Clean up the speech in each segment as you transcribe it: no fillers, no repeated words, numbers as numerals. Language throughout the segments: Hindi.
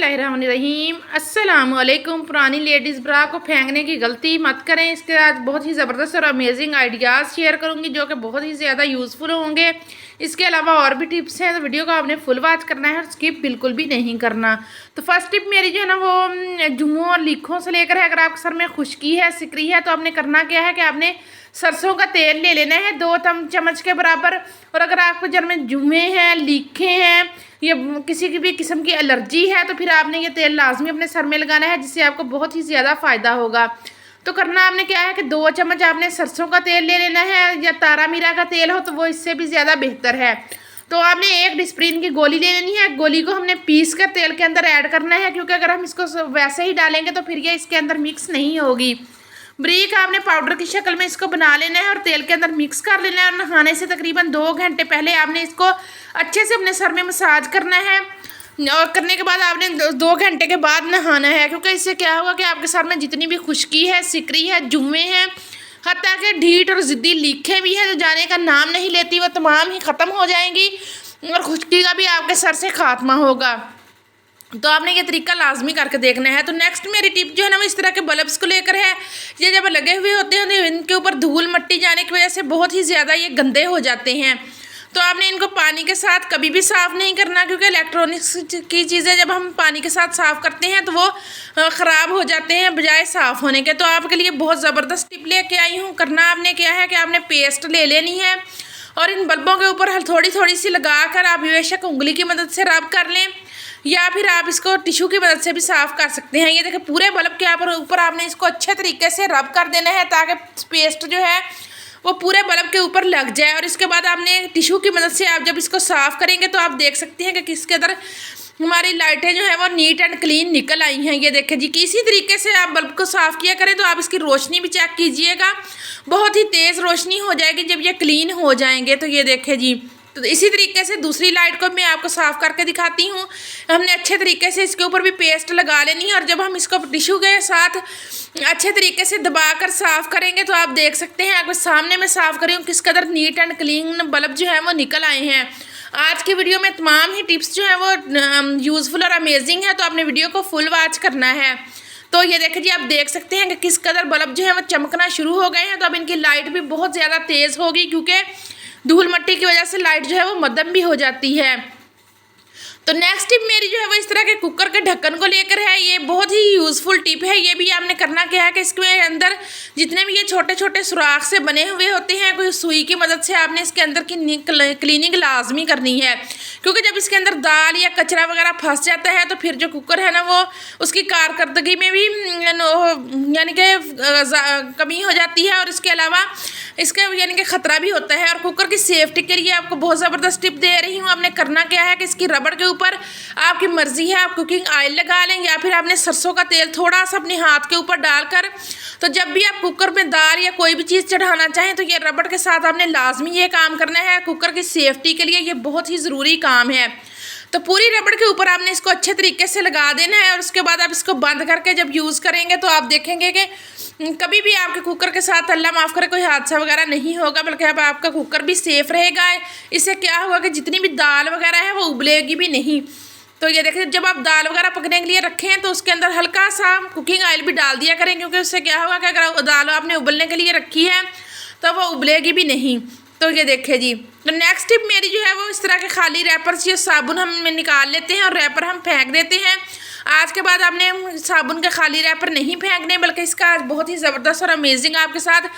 बिस्मिल्लाहिर्रहमानिर्रहीम। अस्सलाम वालेकुम। पुरानी लेडीज़ ब्रा को फेंकने की गलती मत करें। इसके आज बहुत ही ज़बरदस्त और अमेजिंग आइडियाज़ शेयर करूंगी जो कि बहुत ही ज़्यादा यूज़फुल होंगे। इसके अलावा और भी टिप्स हैं, तो वीडियो को आपने फुल वॉच करना है और स्किप बिल्कुल भी नहीं करना। तो फर्स्ट टिप मेरी जो है ना वो जुओं और लीखों से लेकर है। अगर आपके सर में खुश्की है, सिकरी है, तो आपने करना क्या है कि आपने सरसों का तेल ले लेना है 2 चम्मच के बराबर। और अगर आपको जर में जुए हैं, लीखे हैं या किसी की भी किस्म की एलर्जी है तो फिर आपने ये तेल लाजमी अपने सर में लगाना है, जिससे आपको बहुत ही ज़्यादा फ़ायदा होगा। तो करना आपने क्या है कि 2 चम्मच आपने सरसों का तेल ले लेना है, या तारा मीरा का तेल हो तो वो इससे भी ज़्यादा बेहतर है। तो आपने 1 डिस्प्रिन की गोली ले लेनी है। गोली को हमने पीस कर तेल के अंदर ऐड करना है, क्योंकि अगर हम इसको वैसे ही डालेंगे तो फिर ये इसके अंदर मिक्स नहीं होगी। ब्रीक आपने पाउडर की शक्ल में इसको बना लेना है और तेल के अंदर मिक्स कर लेना है। और नहाने से तकरीबन 2 घंटे पहले आपने इसको अच्छे से अपने सर में मसाज करना है, और करने के बाद आपने 2 घंटे के बाद नहाना है, क्योंकि इससे क्या होगा कि आपके सर में जितनी भी खुश्की है, सिकरी है, जुएँ हैं, हत्ता के ढीठ और ज़िद्दी लीखें भी हैं जो जाने का नाम नहीं लेती, वो तमाम ही ख़त्म हो जाएंगी और खुश्की का भी आपके सर से खात्मा होगा। तो आपने ये तरीका लाजमी करके देखना है। तो नेक्स्ट मेरी टिप जो है ना वो इस तरह के बल्ब्स को लेकर है। ये जब लगे हुए होते हैं तो इनके ऊपर धूल मट्टी जाने की वजह से बहुत ही ज़्यादा ये गंदे हो जाते हैं। तो आपने इनको पानी के साथ कभी भी साफ़ नहीं करना, क्योंकि इलेक्ट्रॉनिक्स की चीज़ें जब हम पानी के साथ साफ़ करते हैं तो वो ख़राब हो जाते हैं बजाय साफ़ होने के। तो आपके लिए बहुत ज़बरदस्त टिप लेके आई हूँ। करना आपने क्या है कि आपने पेस्ट ले लेनी है और इन बल्बों के ऊपर थोड़ी थोड़ी सी लगा कर आप बेशक उंगली की मदद से रब कर लें, या फिर आप इसको टिश्यू की मदद से भी साफ़ कर सकते हैं। ये देखिए पूरे बल्ब के ऊपर आपने इसको अच्छे तरीके से रब कर देना है, ताकि पेस्ट जो है वो पूरे बल्ब के ऊपर लग जाए। और इसके बाद आपने टिश्यू की मदद से आप जब इसको साफ़ करेंगे तो आप देख सकते हैं कि किसके अंदर हमारी लाइटें जो है वो नीट एंड क्लीन निकल आई हैं। ये देखें जी, किसी तरीके से आप बल्ब को साफ़ किया करें। तो आप इसकी रोशनी भी चेक कीजिएगा, बहुत ही तेज़ रोशनी हो जाएगी जब ये क्लीन हो जाएंगे। तो ये देखें जी, तो इसी तरीके से दूसरी लाइट को मैं आपको साफ़ करके दिखाती हूँ। हमने अच्छे तरीके से इसके ऊपर भी पेस्ट लगा लेनी है, और जब हम इसको टिश्यू के साथ अच्छे तरीके से दबाकर साफ़ करेंगे तो आप देख सकते हैं, आपके सामने मैं साफ़ करी हूँ किस कदर नीट एंड क्लीन बल्ब जो है वो निकल आए हैं। आज की वीडियो में तमाम ही टिप्स जो है वो यूज़फुल और अमेजिंग है, तो आपने वीडियो को फुल वॉच करना है। तो ये देखिए जी, आप देख सकते हैं कि किस कदर बल्ब जो है वो चमकना शुरू हो गए हैं। तो अब इनकी लाइट भी बहुत ज़्यादा तेज़ होगी, क्योंकि धूल मट्टी की वजह से लाइट जो है वो मध्यम भी हो जाती है। तो नेक्स्ट टिप मेरी जो है वो इस तरह के कुकर के ढक्कन को लेकर है। ये बहुत ही यूज़फुल टिप है। ये भी आपने करना क्या है कि इसके अंदर जितने भी ये छोटे छोटे सुराख से बने हुए होते हैं, कोई सुई की मदद से आपने इसके अंदर की क्लीनिंग लाजमी करनी है, क्योंकि जब इसके अंदर दाल या कचरा वगैरह फंस जाता है तो फिर जो कुकर है ना वो उसकी कारकर्दगी में भी यानी कि कमी हो जाती है, और इसके अलावा इसका यानी कि ख़तरा भी होता है। और कुकर की सेफ्टी के लिए आपको बहुत ज़बरदस्त टिप दे रही हूँ। आपने करना क्या है कि इसकी रबड़ के ऊपर आपकी मर्ज़ी है, आप कुकिंग ऑयल लगा लें, या फिर आपने सरसों का तेल थोड़ा सा अपने हाथ के ऊपर डालकर, तो जब भी आप कुकर में दाल या कोई भी चीज़ चढ़ाना चाहें तो ये रबड़ के साथ आपने लाजमी ये काम करना है। कुकर की सेफ्टी के लिए ये बहुत ही ज़रूरी काम है। तो पूरी रबड़ के ऊपर आपने इसको अच्छे तरीके से लगा देना है, और उसके बाद आप इसको बंद करके जब यूज़ करेंगे तो आप देखेंगे कि कभी भी आपके कुकर के साथ अल्लाह माफ़ करे कोई हादसा वगैरह नहीं होगा, बल्कि अब आपका कुकर भी सेफ़ रहेगा। इससे क्या होगा कि जितनी भी दाल वगैरह है वो उबलेगी भी नहीं। तो ये देखिए, जब आप दाल वगैरह पकने के लिए रखें तो उसके अंदर हल्का सा कुकिंग ऑयल भी डाल दिया करें, क्योंकि उससे क्या होगा कि अगर दाल आपने उबलने के लिए रखी है तो वो उबलेगी भी नहीं। तो ये देखिए जी, तो नेक्स्ट टिप मेरी जो है वो इस तरह के खाली रैपर से साबुन हम निकाल लेते हैं और रैपर हम फेंक देते हैं। आज के बाद आपने साबुन के खाली रैपर नहीं फेंकने, बल्कि इसका आज बहुत ही ज़बरदस्त और अमेजिंग आपके साथ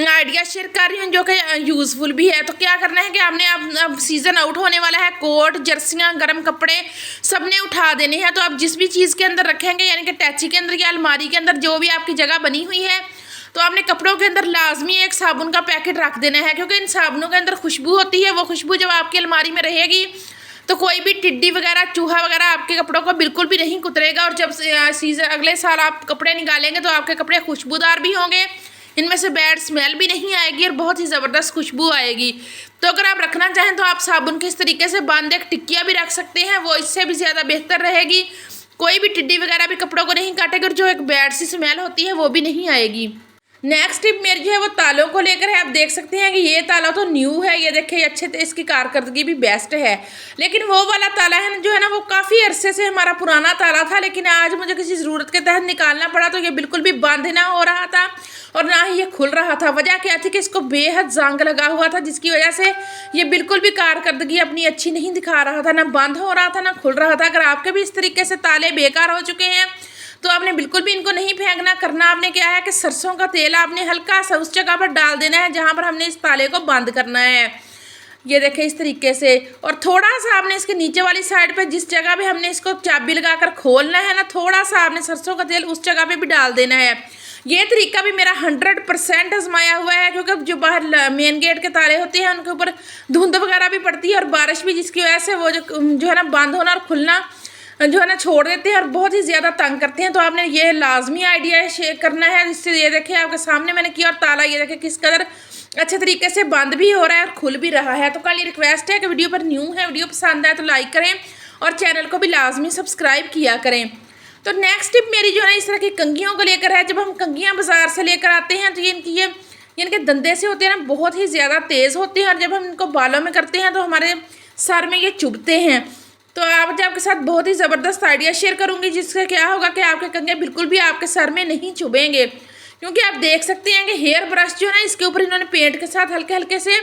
आइडिया शेयर कर रही हूँ जो कि यूज़फुल भी है। तो क्या करना है कि आपने अब सीज़न आउट होने वाला है, कोट, जर्सियाँ, गर्म कपड़े सब ने उठा देने हैं। तो आप जिस भी चीज़ के अंदर रखेंगे, यानी कि टैची के अंदर या अलमारी के अंदर जो भी आपकी जगह बनी हुई है, तो आपने कपड़ों के अंदर लाजमी एक साबुन का पैकेट रख देना है, क्योंकि इन साबुनों के अंदर खुशबू होती है। वो खुशबू जब आपकी अलमारी में रहेगी तो कोई भी टिड्डी वगैरह, चूहा वगैरह आपके कपड़ों को बिल्कुल भी नहीं कुतरेगा। और जब सीजन अगले साल आप कपड़े निकालेंगे तो आपके कपड़े खुशबूदार भी होंगे, इनमें से बैड स्मेल भी नहीं आएगी और बहुत ही ज़बरदस्त खुशबू आएगी। तो अगर आप रखना चाहें तो आप साबुन के इस तरीके से बांध एक टिक्किया भी रख सकते हैं, वो इससे भी ज़्यादा बेहतर रहेगी। कोई भी टिड्डी वगैरह भी कपड़ों को नहीं काटेगी, और जो एक बैड सी स्मेल होती है वो भी नहीं आएगी। नेक्स्ट टिप मेरी जो है वो तालों को लेकर है। आप देख सकते हैं कि ये ताला तो न्यू है, ये देखिए अच्छे इसकी कारकर्दगी भी बेस्ट है। लेकिन वो वाला ताला है ना जो है ना, वो काफ़ी अरसे से हमारा पुराना ताला था, लेकिन आज मुझे किसी ज़रूरत के तहत निकालना पड़ा, तो ये बिल्कुल भी बंद ना हो रहा था और ना ही ये खुल रहा था। वजह क्या थी कि इसको बेहद जंग लगा हुआ था, जिसकी वजह से ये बिल्कुल भी कारकर्दगी अपनी अच्छी नहीं दिखा रहा था, ना बंद हो रहा था ना खुल रहा था। अगर आपके भी इस तरीके से ताले बेकार हो चुके हैं तो आपने बिल्कुल भी इनको नहीं फेंकना। करना आपने क्या है कि सरसों का तेल आपने हल्का सा उस जगह पर डाल देना है जहाँ पर हमने इस ताले को बंद करना है। ये देखें इस तरीके से, और थोड़ा सा आपने इसके नीचे वाली साइड पे जिस जगह भी हमने इसको चाबी लगाकर खोलना है ना, थोड़ा सा आपने सरसों का तेल उस जगह पे भी डाल देना है। ये तरीका भी मेरा 100% आजमाया हुआ है, क्योंकि जो बाहर मेन गेट के ताले होते हैं उनके ऊपर धुंध वगैरह भी पड़ती है और बारिश भी, जिसकी वजह से वो जो है ना बंद होना और खुलना जो है ना छोड़ देते हैं और बहुत ही ज़्यादा तंग करते हैं। तो आपने ये लाजमी आइडिया शेयर करना है, जिससे ये देखिए आपके सामने मैंने किया और ताला ये देखिए किस कदर अच्छे तरीके से बंद भी हो रहा है और खुल भी रहा है। तो कल ये रिक्वेस्ट है कि वीडियो पर न्यू है, वीडियो पसंद आए तो लाइक करें और चैनल को भी लाजमी सब्सक्राइब किया करें। तो नेक्स्ट टिप मेरी जो है इस तरह की कंघियों को लेकर है। जब हम कंघियाँ बाज़ार से लेकर आते हैं तो ये इनके धंधे से होते हैं ना, बहुत ही ज़्यादा तेज़ होते हैं और जब हम इनको बालों में करते हैं तो हमारे सर में ये चुभते हैं। तो आज आपके साथ बहुत ही ज़बरदस्त आइडिया शेयर करूंगी, जिससे क्या होगा कि आपके कंघे बिल्कुल भी आपके सर में नहीं चुभेंगे। क्योंकि आप देख सकते हैं कि हेयर ब्रश जो है ना, इसके ऊपर इन्होंने पेंट के साथ हल्के हल्के से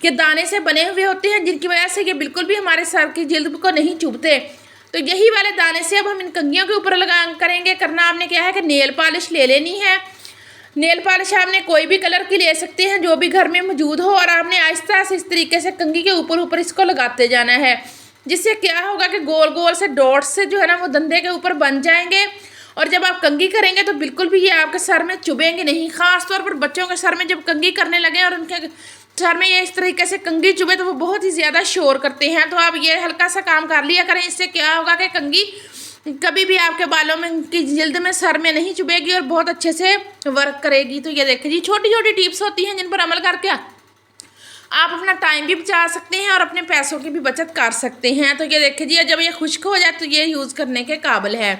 ये दाने से बने हुए होते हैं, जिनकी वजह से ये बिल्कुल भी हमारे सर की जिल्द को नहीं चुभते। तो यही वाले दाने से अब हम इन कंघियों के ऊपर लगा करेंगे। करना आपने क्या है कि नेल पॉलिश ले लेनी है। नेल पॉलिश आपने कोई भी कलर की ले सकते हैं जो भी घर में मौजूद हो, और आपने आहिस्ता से इस तरीके से कंघी के ऊपर इसको लगाते जाना है, जिससे क्या होगा कि गोल गोल से डॉट्स से जो है ना वो धंधे के ऊपर बन जाएंगे। और जब आप कंघी करेंगे तो बिल्कुल भी ये आपके सर में चुभेंगे नहीं। ख़ास तौर पर बच्चों के सर में जब कंघी करने लगे और उनके सर में ये इस तरीके से कंघी चुभे तो वो बहुत ही ज़्यादा शोर करते हैं। तो आप ये हल्का सा काम कर लिया करें, इससे क्या होगा कि कंघी कभी भी आपके बालों में की जिल्द में सर में नहीं चुभेगी और बहुत अच्छे से वर्क करेगी। तो ये देखिए जी, छोटी छोटी टिप्स होती हैं जिन पर अमल करके आप अपना टाइम भी बचा सकते हैं और अपने पैसों की भी बचत कर सकते हैं। तो ये देखिए जी, जब ये खुश्क हो जाए तो ये यूज़ करने के काबिल है।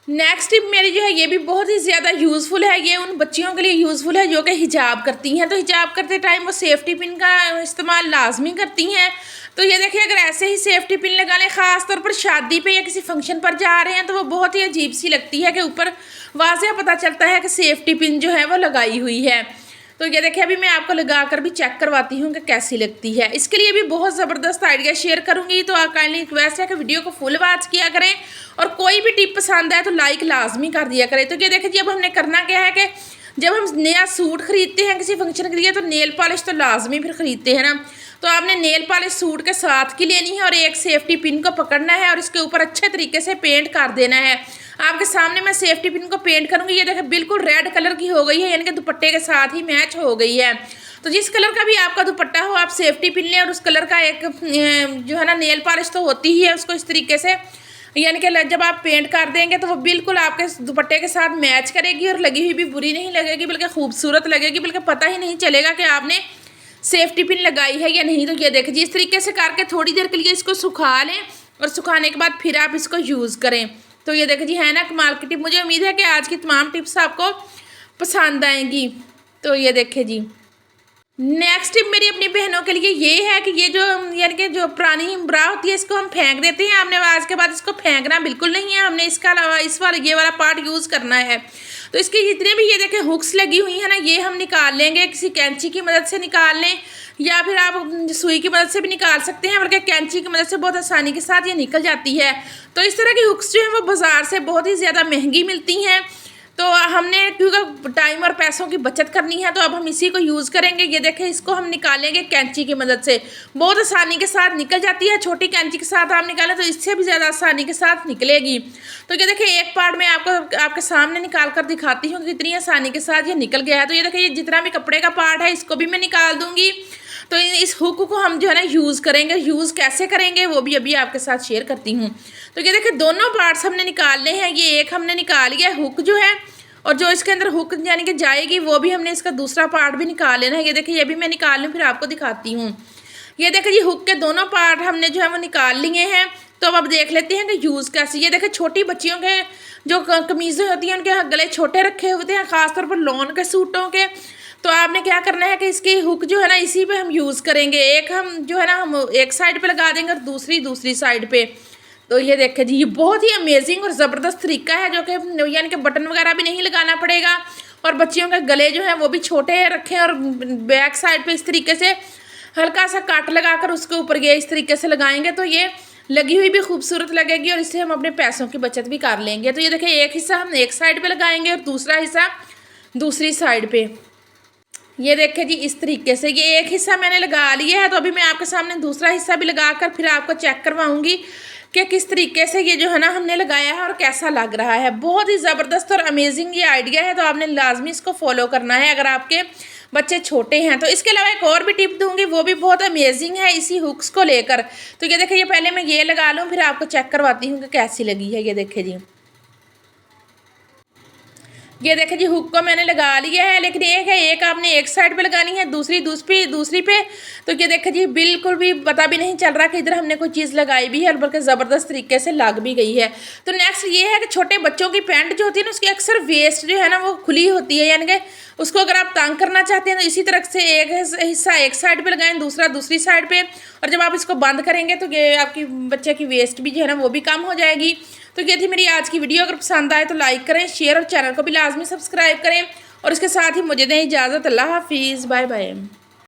नेक्स्ट टिप मेरी जो है ये भी बहुत ही ज़्यादा यूज़फुल है। ये उन बच्चियों के लिए यूज़फुल है जो कि हिजाब करती हैं। तो हिजाब करते टाइम वो सेफ्टी पिन का इस्तेमाल लाजमी करती हैं। तो ये देखिए, अगर ऐसे ही सेफ्टी पिन लगा लें, ख़ास तौर पर शादी पे या किसी फंक्शन पर जा रहे हैं, तो वो बहुत ही अजीब सी लगती है कि ऊपर वाज़ेह पता चलता है कि सेफ्टी पिन जो है वो लगाई हुई है। तो ये देखिए, अभी मैं आपको लगा कर भी चेक करवाती हूँ कि कैसी लगती है। इसके लिए भी बहुत ज़बरदस्त आइडिया शेयर करूँगी। तो काइंडली रिक्वेस्ट है कि वीडियो को फुल वॉच किया करें और कोई भी टिप पसंद आए तो लाइक लाजमी कर दिया करें। तो ये देखिए जी, अब हमने करना क्या है कि जब हम नया सूट खरीदते हैं किसी फंक्शन के लिए तो नेल पॉलिश तो लाजमी फिर ख़रीदते हैं ना। तो आपने नेल पॉलिश सूट के साथ की लेनी है और एक सेफ्टी पिन को पकड़ना है और इसके ऊपर अच्छे तरीके से पेंट कर देना है। आपके सामने मैं सेफ्टी पिन को पेंट करूंगी। ये देखिए बिल्कुल रेड कलर की हो गई है, यानी कि दुपट्टे के साथ ही मैच हो गई है। तो जिस कलर का भी आपका दुपट्टा हो आप सेफ्टी पिन लें और उस कलर का एक जो है ना नेल पॉलिश तो होती ही है, उसको इस तरीके से यानी कि जब आप पेंट कर देंगे तो वो बिल्कुल आपके दुपट्टे के साथ मैच करेगी और लगी हुई भी बुरी नहीं लगेगी, बल्कि खूबसूरत लगेगी, बल्कि पता ही नहीं चलेगा कि आपने सेफ्टी पिन लगाई है या नहीं। तो ये देखिए, इस तरीके से करके थोड़ी देर के लिए इसको सुखा लें और सुखाने के बाद फिर आप इसको यूज़ करें। तो ये देखिए जी, है ना कमाल की टिप। मुझे उम्मीद है कि आज की तमाम टिप्स आपको पसंद आएंगी। तो ये देखिए जी, नेक्स्ट टिप मेरी अपनी बहनों के लिए ये है कि ये जो यानी कि जो पुरानी ब्रा होती है इसको हम फेंक देते हैं। हमने आज के बाद इसको फेंकना बिल्कुल नहीं है, हमने इसका अलावा इस वाला ये वाला पार्ट यूज़ करना है। तो इसके जितने भी ये देखें हुक्स लगी हुई है ना, ये हम निकाल लेंगे। किसी कैंची की मदद से निकाल लें या फिर आप सुई की मदद से भी निकाल सकते हैं, बल्कि कैंची की मदद से बहुत आसानी के साथ ये निकल जाती है। तो इस तरह की हुक्स जो है वो बाज़ार से बहुत ही ज़्यादा महंगी मिलती हैं। तो हमने क्योंकि टाइम और पैसों की बचत करनी है तो अब हम इसी को यूज़ करेंगे। ये देखें, इसको हम निकालेंगे कैंची की मदद से, बहुत आसानी के साथ निकल जाती है। छोटी कैंची के साथ आप निकालें तो इससे भी ज़्यादा आसानी के साथ निकलेगी। तो ये देखें, एक पार्ट मैं आपके सामने निकाल कर दिखाती हूँ कितनी आसानी के साथ ये निकल गया है। तो ये देखें, ये जितना भी कपड़े का पार्ट है इसको भी मैं निकाल दूँगी। तो इस हुक को हम जो है ना यूज़ करेंगे। यूज़ कैसे करेंगे वो भी अभी आपके साथ शेयर करती हूँ। तो ये देखिए, दोनों पार्ट्स हमने निकालने हैं। ये एक हमने निकाल लिया हुक जो है, और जो इसके अंदर हुक यानी कि जाएगी वो भी हमने इसका दूसरा पार्ट भी निकाल लेना है। ये देखिए, ये भी मैं निकाल लूँ फिर आपको दिखाती हूँ। ये देखिए जी, हुक के दोनों पार्ट हमने जो है वो निकाल लिए हैं। तो अब देख लेते हैं कि यूज़ कैसे। ये देखें छोटी बच्चियों के जो कमीज़ें होती हैं उनके गले छोटे रखे होते हैं, ख़ासतौर पर लॉन के सूटों के। तो आपने क्या करना है कि इसकी हुक जो है ना इसी पे हम यूज़ करेंगे। एक हम जो है ना हम एक साइड पे लगा देंगे और दूसरी साइड पे। तो ये देखें जी, ये बहुत ही अमेजिंग और ज़बरदस्त तरीका है जो कि यानी कि बटन वगैरह भी नहीं लगाना पड़ेगा और बच्चियों के गले जो हैं वो भी छोटे रखें और बैक साइड पे इस तरीके से हल्का सा काट लगाकर उसके ऊपर ये इस तरीके से लगाएंगे तो ये लगी हुई भी खूबसूरत लगेगी और इससे हम अपने पैसों की बचत भी कर लेंगे। तो ये देखिए एक हिस्सा हम एक साइड पे लगाएंगे और दूसरा हिस्सा दूसरी साइड पे। ये देखें जी, इस तरीके से ये एक हिस्सा मैंने लगा लिया है। तो अभी मैं आपके सामने दूसरा हिस्सा भी लगाकर फिर आपको चेक करवाऊंगी कि किस तरीके से ये जो है ना हमने लगाया है और कैसा लग रहा है। बहुत ही ज़बरदस्त और अमेजिंग ये आइडिया है, तो आपने लाजमी इसको फॉलो करना है अगर आपके बच्चे छोटे हैं। तो इसके अलावा एक और भी टिप दूंगी, वो भी बहुत अमेजिंग है इसी हुक्स को लेकर। तो ये देखिए, ये पहले मैं ये लगा लूँ फिर आपको चेक करवाती हूँ कि कैसी लगी है। ये देखिए जी, ये देखें जी, हुक को मैंने लगा लिया है, लेकिन एक है एक आपने एक साइड पे लगानी है, दूसरी पे। तो ये देखें जी, बिल्कुल भी पता भी नहीं चल रहा कि इधर हमने कोई चीज़ लगाई भी है और बल्कि ज़बरदस्त तरीके से लग भी गई है। तो नेक्स्ट ये है कि छोटे बच्चों की पैंट जो होती है ना उसकी अक्सर वेस्ट जो है ना वो खुली होती है, यानी कि उसको अगर आप तंग करना चाहते हैं तो इसी तरह से एक हिस्सा एक साइड पे लगाएं, दूसरा दूसरी साइड पे। और जब आप इसको बंद करेंगे तो ये आपकी बच्चे की वेस्ट भी जो है ना वो भी कम हो जाएगी। तो ये थी मेरी आज की वीडियो। अगर पसंद आए तो लाइक करें, शेयर और चैनल को भी लाजमी सब्सक्राइब करें और इसके साथ ही मुझे दें इजाज़त। अल्लाह हाफिज़, बाय बाय।